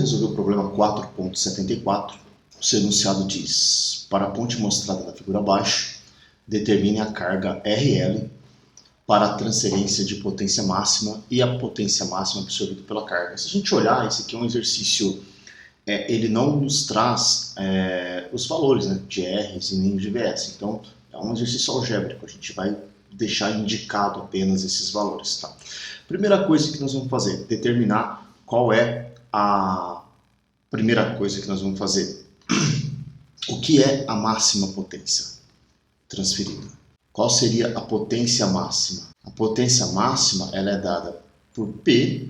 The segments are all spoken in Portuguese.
resolver o problema 4.74. O enunciado diz: para a ponte mostrada na figura abaixo, determine a carga RL para a transferência de potência máxima e a potência máxima absorvida pela carga. Se a gente olhar, esse aqui é um exercício, ele não nos traz os valores, né, de R's e nem de VS. Então, é um exercício algébrico, a gente vai deixar indicado apenas esses valores. Tá? Primeira coisa que nós vamos fazer, determinar qual é a primeira coisa que nós vamos fazer. O que é a máxima potência transferida? Qual seria a potência máxima? A potência máxima ela é dada por P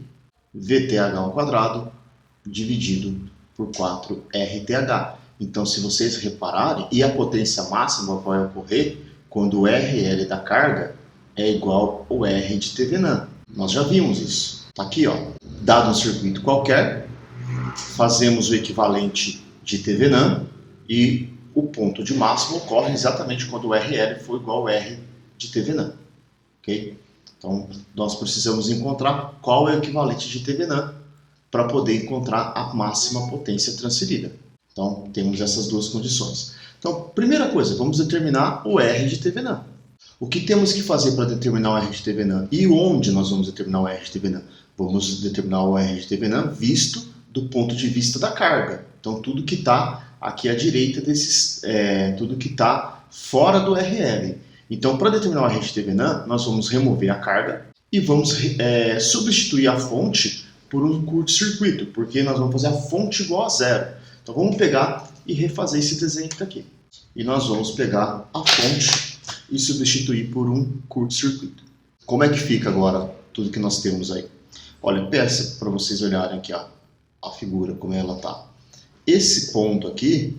VTH ao quadrado dividido por 4 RTH. Então, se vocês repararem, e a potência máxima vai ocorrer quando o RL da carga é igual ao R de Thevenin. Nós já vimos isso. Está aqui, ó. Dado um circuito qualquer, fazemos o equivalente de Thevenin e o ponto de máximo ocorre exatamente quando o RL for igual ao R de Thevenin. Okay? Então, nós precisamos encontrar qual é o equivalente de Thevenin para poder encontrar a máxima potência transferida. Então, temos essas duas condições. Então, primeira coisa, vamos determinar o R de Thevenin. O que temos que fazer para determinar o R de Thevenin? E onde nós vamos determinar o R de Thevenin? Vamos determinar o R de Thevenin visto do ponto de vista da carga. Então, tudo que está aqui à direita desses, tudo que está fora do RL. Então, para determinar o R de Thevenin, nós vamos remover a carga e vamos substituir a fonte por um curto-circuito, porque nós vamos fazer a fonte igual a zero. Então, vamos pegar e refazer esse desenho que está aqui. E nós vamos pegar a fonte e substituir por um curto-circuito. Como é que fica agora tudo que nós temos aí? Olha, peça para vocês olharem aqui a figura, como ela está. Esse ponto aqui,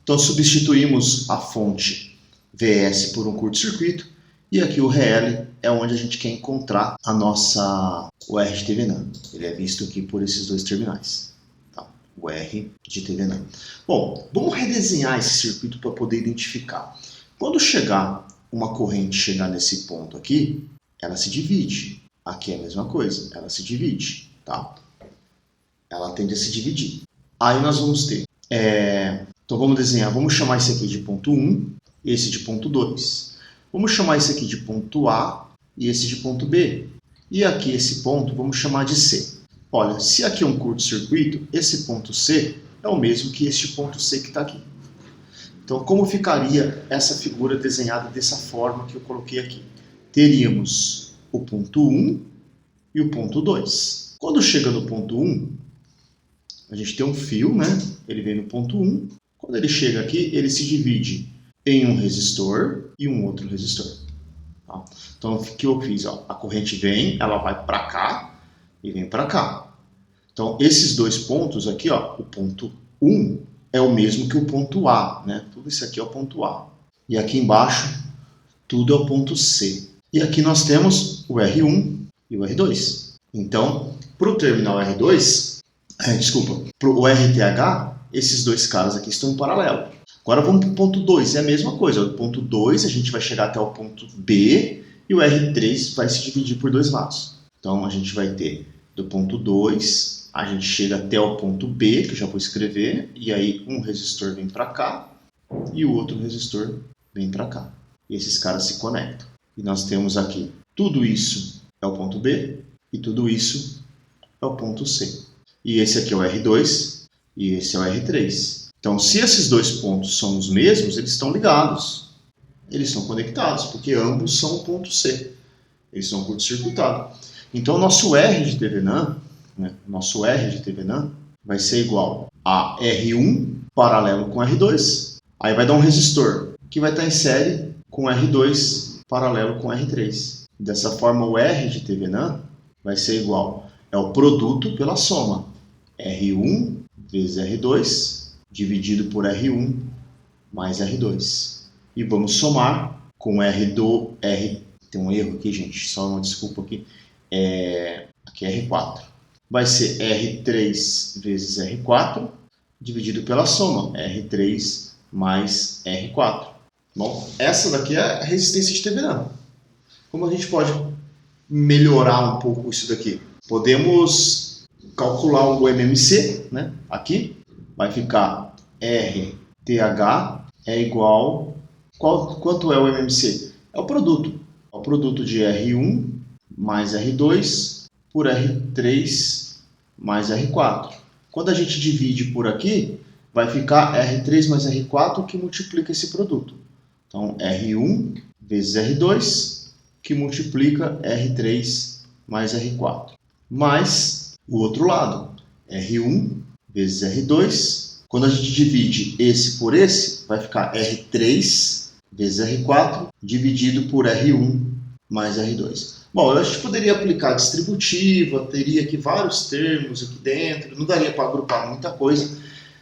então substituímos a fonte VS por um curto-circuito e aqui o RL é onde a gente quer encontrar o R de Thevenin. Ele é visto aqui por esses dois terminais, tá? O R de Thevenin. Bom, vamos redesenhar esse circuito para poder identificar. Quando uma corrente chegar nesse ponto aqui, ela se divide. Aqui é a mesma coisa, ela se divide, tá? Ela tende a se dividir. Aí nós vamos ter, então vamos desenhar, vamos chamar esse aqui de ponto 1 e esse de ponto 2. Vamos chamar esse aqui de ponto A e esse de ponto B. E aqui esse ponto vamos chamar de C. Olha, se aqui é um curto-circuito, esse ponto C é o mesmo que este ponto C que está aqui. Então, como ficaria essa figura desenhada dessa forma que eu coloquei aqui? Teríamos o ponto 1 e o ponto 2. Quando chega no ponto 1, a gente tem um fio, né? Ele vem no ponto 1. Quando ele chega aqui, ele se divide em um resistor e um outro resistor. Tá? Então, o que eu fiz? Ó, a corrente vem, ela vai para cá e vem para cá. Então, esses dois pontos aqui, ó, o ponto 1 é o mesmo que o ponto A, né? Tudo isso aqui é o ponto A. E aqui embaixo, tudo é o ponto C. E aqui nós temos o R1 e o R2. Então, para o terminal R2, para o RTH, esses dois caras aqui estão em paralelo. Agora vamos para o ponto 2, é a mesma coisa. O ponto 2 a gente vai chegar até o ponto B e o R3 vai se dividir por dois lados. Então a gente vai ter do ponto 2, a gente chega até o ponto B, que eu já vou escrever, e aí um resistor vem para cá e o outro resistor vem para cá. E esses caras se conectam. E nós temos aqui, tudo isso é o ponto B e tudo isso é o ponto C. E esse aqui é o R2 e esse é o R3. Então, se esses dois pontos são os mesmos, eles estão ligados. Eles estão conectados, porque ambos são o ponto C. Eles são curto-circuitados. Então, o nosso R de Thevenin, né, vai ser igual a R1 paralelo com R2. Aí vai dar um resistor, que vai estar em série com R2 paralelo com R3. Dessa forma, o R de Thevenin vai ser igual, é o produto pela soma. R1 vezes R2 dividido por R1 mais R2. E vamos somar com R. Tem um erro aqui, gente, só uma desculpa aqui. Aqui é R4. Vai ser R3 vezes R4 dividido pela soma. R3 mais R4. Bom, essa daqui é a resistência de Thevenin. Como a gente pode melhorar um pouco isso daqui? Podemos calcular o MMC, né? Aqui vai ficar RTH é igual... Quanto é o MMC? É o produto. É o produto de R1 mais R2 por R3 mais R4. Quando a gente divide por aqui, vai ficar R3 mais R4 que multiplica esse produto. Então, R1 vezes R2 que multiplica R3 mais R4. Mais o outro lado, R1 vezes R2. Quando a gente divide esse por esse, vai ficar R3 vezes R4 dividido por R1 mais R2. Bom, a gente poderia aplicar distributiva, teria aqui vários termos aqui dentro, não daria para agrupar muita coisa,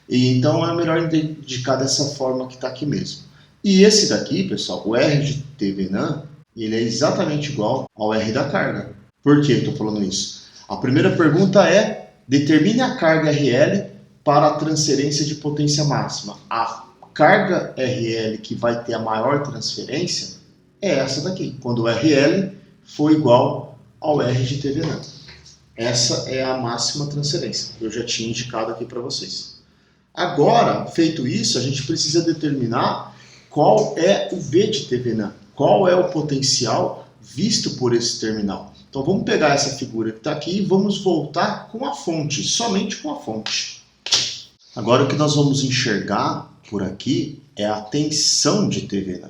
e então é melhor indicar dessa forma que está aqui mesmo. E esse daqui, pessoal, o R de TVNAN, ele é exatamente igual ao R da carga. Por que eu estou falando isso? A primeira pergunta é, determine a carga RL para a transferência de potência máxima. A carga RL que vai ter a maior transferência é essa daqui, quando o RL for igual ao R de TVNAN. Essa é a máxima transferência, que eu já tinha indicado aqui para vocês. Agora, feito isso, a gente precisa determinar qual é o V de TVNAN, qual é o potencial visto por esse terminal. Então vamos pegar essa figura que está aqui e vamos voltar com a fonte, somente com a fonte. Agora o que nós vamos enxergar por aqui é a tensão de TVNAN.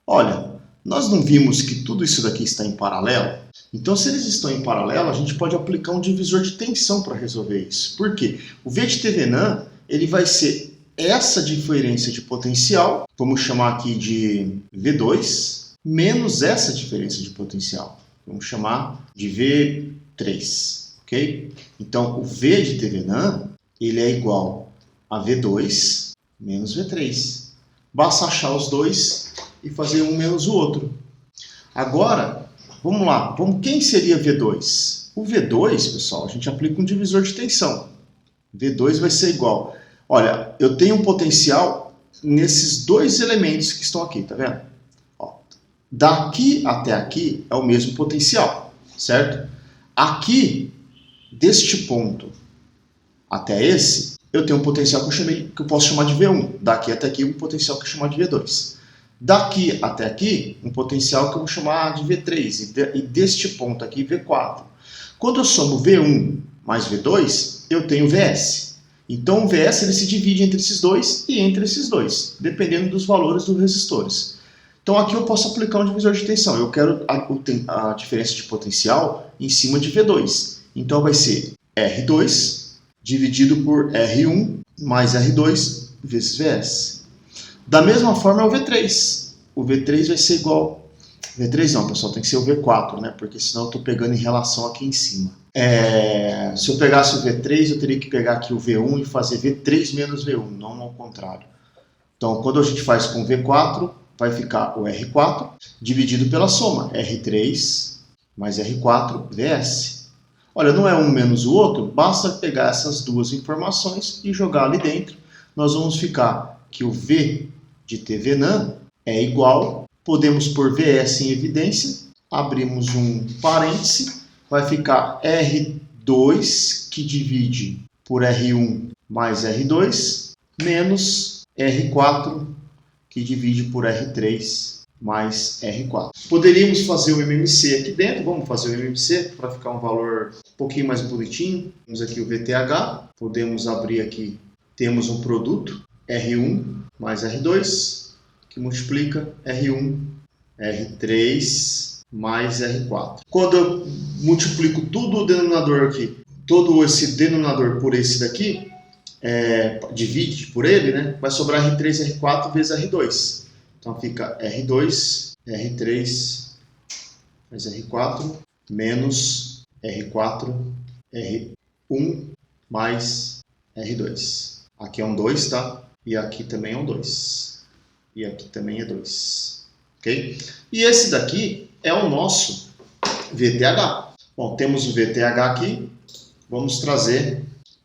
Olha, nós não vimos que tudo isso daqui está em paralelo? Então, se eles estão em paralelo, a gente pode aplicar um divisor de tensão para resolver isso. Por quê? O V de TVNAN ele vai ser essa diferença de potencial, vamos chamar aqui de V2, menos essa diferença de potencial, vamos chamar de V3, ok? Então, o V de TVNAN ele é igual a V2 menos V3. Basta achar os dois e fazer um menos o outro. Agora, vamos lá. Quem seria V2? O V2, pessoal, a gente aplica um divisor de tensão. V2 vai ser igual. Olha, eu tenho um potencial nesses dois elementos que estão aqui, tá vendo? Ó, daqui até aqui é o mesmo potencial, certo? Aqui, deste ponto até esse, eu tenho um potencial que eu posso chamar de V1. Daqui até aqui, um potencial que eu chamo de V2. Daqui até aqui, um potencial que eu vou chamar de V3. E deste ponto aqui, V4. Quando eu somo V1 mais V2, eu tenho VS. Então, o VS ele se divide entre esses dois e entre esses dois, dependendo dos valores dos resistores. Então, aqui eu posso aplicar um divisor de tensão. Eu quero a diferença de potencial em cima de V2. Então, vai ser R2 dividido por R1 mais R2 vezes VS. Da mesma forma é o V3. O V3 vai ser igual... V3 não, pessoal, tem que ser o V4, né? Porque senão eu estou pegando em relação aqui em cima. Se eu pegasse o V3, eu teria que pegar aqui o V1 e fazer V3 menos V1, não ao contrário. Então, quando a gente faz com V4, vai ficar o R4 dividido pela soma. R3 mais R4 VS. Olha, não é um menos o outro, basta pegar essas duas informações e jogar ali dentro. Nós vamos ficar que o V de TVNAN é igual, podemos pôr VS em evidência, abrimos um parêntese, vai ficar R2 que divide por R1 mais R2, menos R4 que divide por R3 mais R4. Poderíamos fazer o MMC aqui dentro, vamos fazer o MMC para ficar um valor um pouquinho mais bonitinho. Temos aqui o VTH, podemos abrir aqui, temos um produto, R1 mais R2, que multiplica R1, R3 mais R4. Quando eu multiplico tudo o denominador aqui, todo esse denominador por esse daqui, divide por ele, né, vai sobrar R3, R4 vezes R2. Então fica R2, R3 mais R4 menos R4, R1 mais R2. Aqui é um 2, tá? E aqui também é um 2. E aqui também é 2. Ok? E esse daqui é o nosso VTH. Bom, temos o VTH aqui. Vamos trazer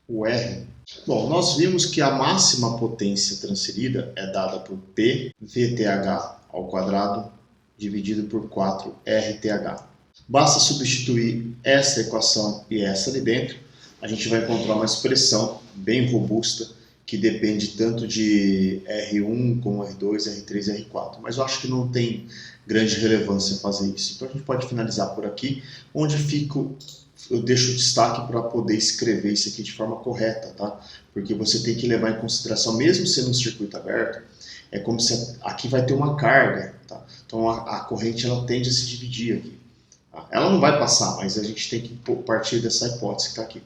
o R. Bom, nós vimos que a máxima potência transferida é dada por P VTH ao quadrado dividido por 4 RTH. Basta substituir essa equação e essa ali dentro a gente vai encontrar uma expressão bem robusta que depende tanto de R1 como R2, R3 e R4. Mas eu acho que não tem grande relevância fazer isso. Então a gente pode finalizar por aqui, onde eu deixo o destaque para poder escrever isso aqui de forma correta, tá? Porque você tem que levar em consideração, mesmo sendo um circuito aberto, é como se aqui vai ter uma carga, tá? Então a corrente ela tende a se dividir aqui. Tá? Ela não vai passar, mas a gente tem que partir dessa hipótese que está aqui.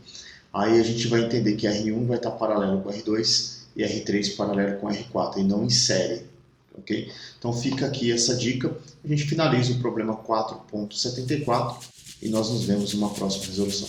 Aí a gente vai entender que R1 vai estar paralelo com R2 e R3 paralelo com R4, e não em série. Okay? Então fica aqui essa dica. A gente finaliza o problema 4.74 e nós nos vemos em uma próxima resolução.